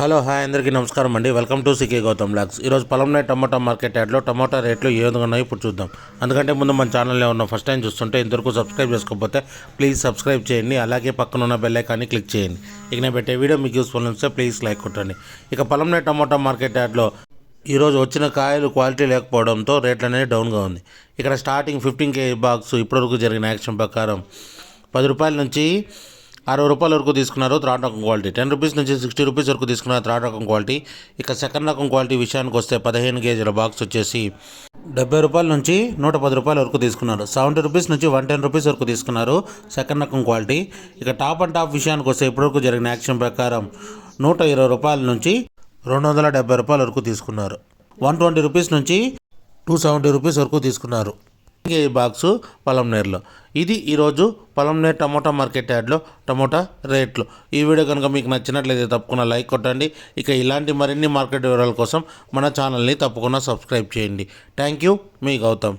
Hello hi అందరికీ నమస్కారం అండి. Welcome to C K Gautam blogs. ఈరోజు పొలంనే టమాటా మార్కెట్ యార్డ్లో టమాటా రేట్లు ఏ విధంగా ఉన్నాయో ఇప్పుడు చూద్దాం. అందుకంటే ముందు మన ఛానల్లో ఉన్న ఫస్ట్ టైం చూస్తుంటే ఇంతవరకు సబ్స్క్రైబ్ చేసుకోకపోతే ప్లీజ్ సబ్స్క్రైబ్ చేయండి. అలాగే పక్కన ఉన్న బెల్ ఐకాన్ని క్లిక్ చేయండి. ఇక నేను పెట్టే వీడియో మీకు యూస్ఫుల్ అనిపిస్తే ప్లీజ్ లైక్ కొట్టండి. ఇక పొలంనే టమాటా మార్కెట్ యార్డ్లో ఈరోజు వచ్చిన కాయలు క్వాలిటీ లేకపోవడంతో రేట్లు అనేది డౌన్గా ఉంది. ఇక్కడ స్టార్టింగ్ 15 kg బాక్స్ ఇప్పటివరకు జరిగిన యాక్షన్ ప్రకారం 10 రూపాయల నుంచి 60 రూపాయల వరకు తీసుకున్నారు థర్డ్ రకం క్వాలిటీ. 10 రూపీస్ నుంచి 60 రూపీస్ వరకు తీసుకున్నారు థర్డ్ రకం క్వాలిటీ. ఇక సెకండ్ రకం క్వాలిటీ విషయానికి వస్తే 15 kgల బాక్స్ వచ్చేసి 70 రూపాయల నుంచి 110 రూపాయల వరకు తీసుకున్నారు. 70 రూపీస్ నుంచి 110 రూపీస్ వరకు తీసుకున్నారు సెకండ్ రకం క్వాలిటీ. ఇక టాప్ అండ్ టాప్ విషయానికి వస్తే ఇప్పటివరకు జరిగిన యాక్షన్ ప్రకారం 120 రూపాయల నుంచి 270 రూపాయల వరకు తీసుకున్నారు. 120 రూపీస్ నుంచి 270 రూపీస్ వరకు తీసుకున్నారు ఈ బాక్సు పొలంనేరులో. ఇది ఈరోజు పొలంనేరు టమోటా మార్కెట్ యార్డ్లో టమోటా రేట్లు. ఈ వీడియో కనుక మీకు నచ్చినట్లయితే తప్పకుండా లైక్ కొట్టండి. ఇక ఇలాంటి మరిన్ని మార్కెట్ వివరాల కోసం మన ఛానల్ని తప్పకుండా సబ్స్క్రైబ్ చేయండి. థ్యాంక్ యూ, మీ గౌతమ్.